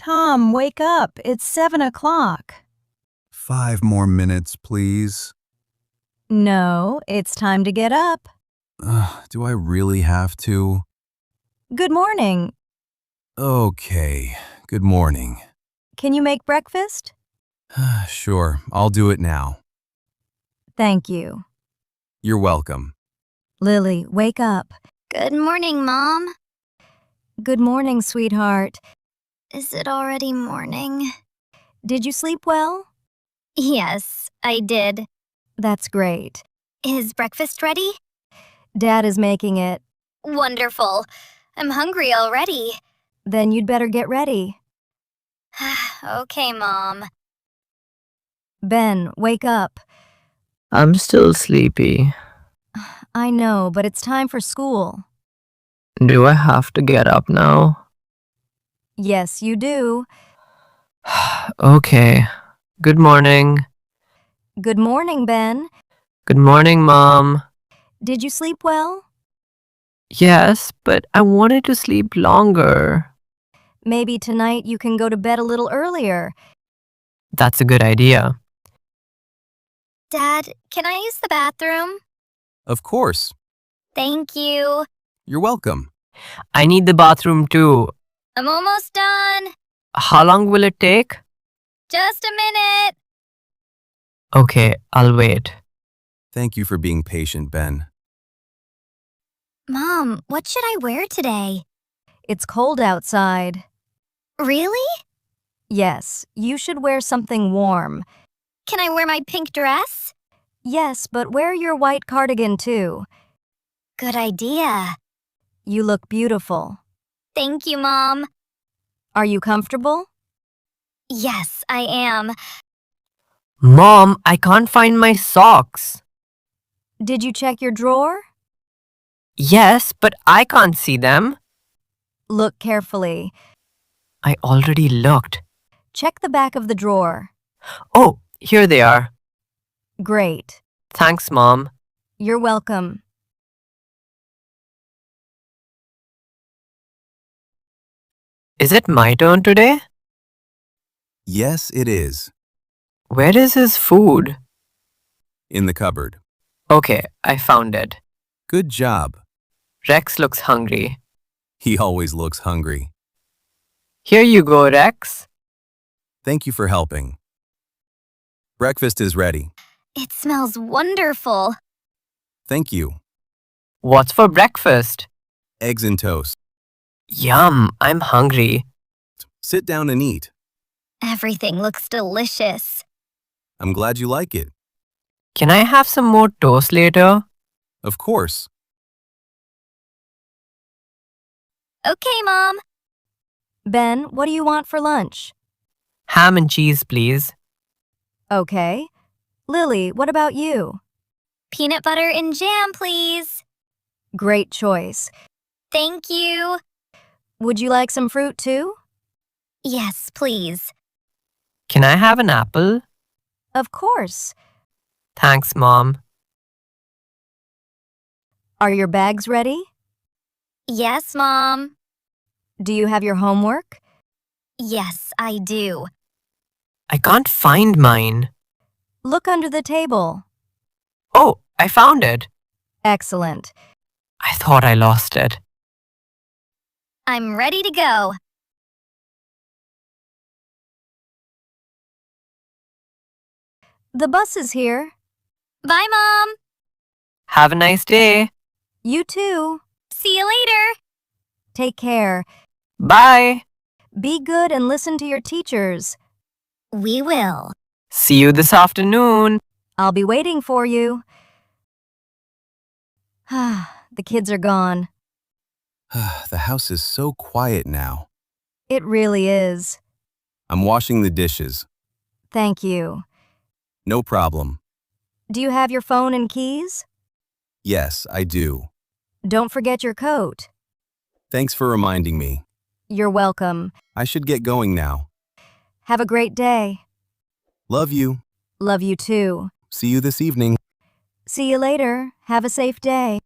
Tom, wake up. It's 7 o'clock. 5 more minutes, please. No, it's time to get up. Do I really have to? Good morning. Okay, good morning. Can you make breakfast? Sure, I'll do it now. Thank you. You're welcome. Lily, wake up. Good morning, Mom. Good morning, sweetheart. Is it already morning? Did you sleep well? Yes, I did. That's great. Is breakfast ready? Dad is making it. Wonderful. I'm hungry already. Then you'd better get ready. Okay, Mom. Ben, wake up. I'm still sleepy. I know, but it's time for school. Do I have to get up now? Yes, you do. Okay. Good morning. Good morning, Ben. Good morning, Mom. Did you sleep well? Yes, but I wanted to sleep longer. Maybe tonight you can go to bed a little earlier. That's a good idea. Dad, can I use the bathroom? Of course. Thank you. You're welcome. I need the bathroom too. I'm almost done. How long will it take? Just a minute. Okay, I'll wait. Thank you for being patient, Ben. Mom, what should I wear today? It's cold outside. Really? Yes, you should wear something warm. Can I wear my pink dress? Yes, but wear your white cardigan too. Good idea. You look beautiful. Thank you, Mom. Are you comfortable? Yes, I am. Mom, I can't find my socks. Did you check your drawer? Yes, but I can't see them. Look carefully. I already looked. Check the back of the drawer. Oh, here they are. Great. Thanks, Mom. You're welcome. Is it my turn today? Yes, it is. Where is his food? In the cupboard. Okay, I found it. Good job. Rex looks hungry. He always looks hungry. Here you go, Rex. Thank you for helping. Breakfast is ready. It smells wonderful. Thank you. What's for breakfast? Eggs and toast. Yum, I'm hungry. Sit down and eat. Everything looks delicious. I'm glad you like it. Can I have some more toast later? Of course. Okay, Mom. Ben, what do you want for lunch? Ham and cheese, please. Okay. Lily, what about you? Peanut butter and jam, please. Great choice. Thank you. Would you like some fruit too? Yes, please. Can I have an apple? Of course. Thanks, Mom. Are your bags ready? Yes, Mom. Do you have your homework? Yes, I do. I can't find mine. Look under the table. Oh, I found it. Excellent. I thought I lost it. I'm ready to go. The bus is here. Bye, Mom. Have a nice day. You too. See you later. Take care. Bye. Be good and listen to your teachers. We will. See you this afternoon. I'll be waiting for you. The kids are gone. The house is so quiet now. It really is. I'm washing the dishes. Thank you. No problem. Do you have your phone and keys? Yes, I do. Don't forget your coat. Thanks for reminding me. You're welcome. I should get going now. Have a great day. Love you. Love you too. See you this evening. See you later. Have a safe day.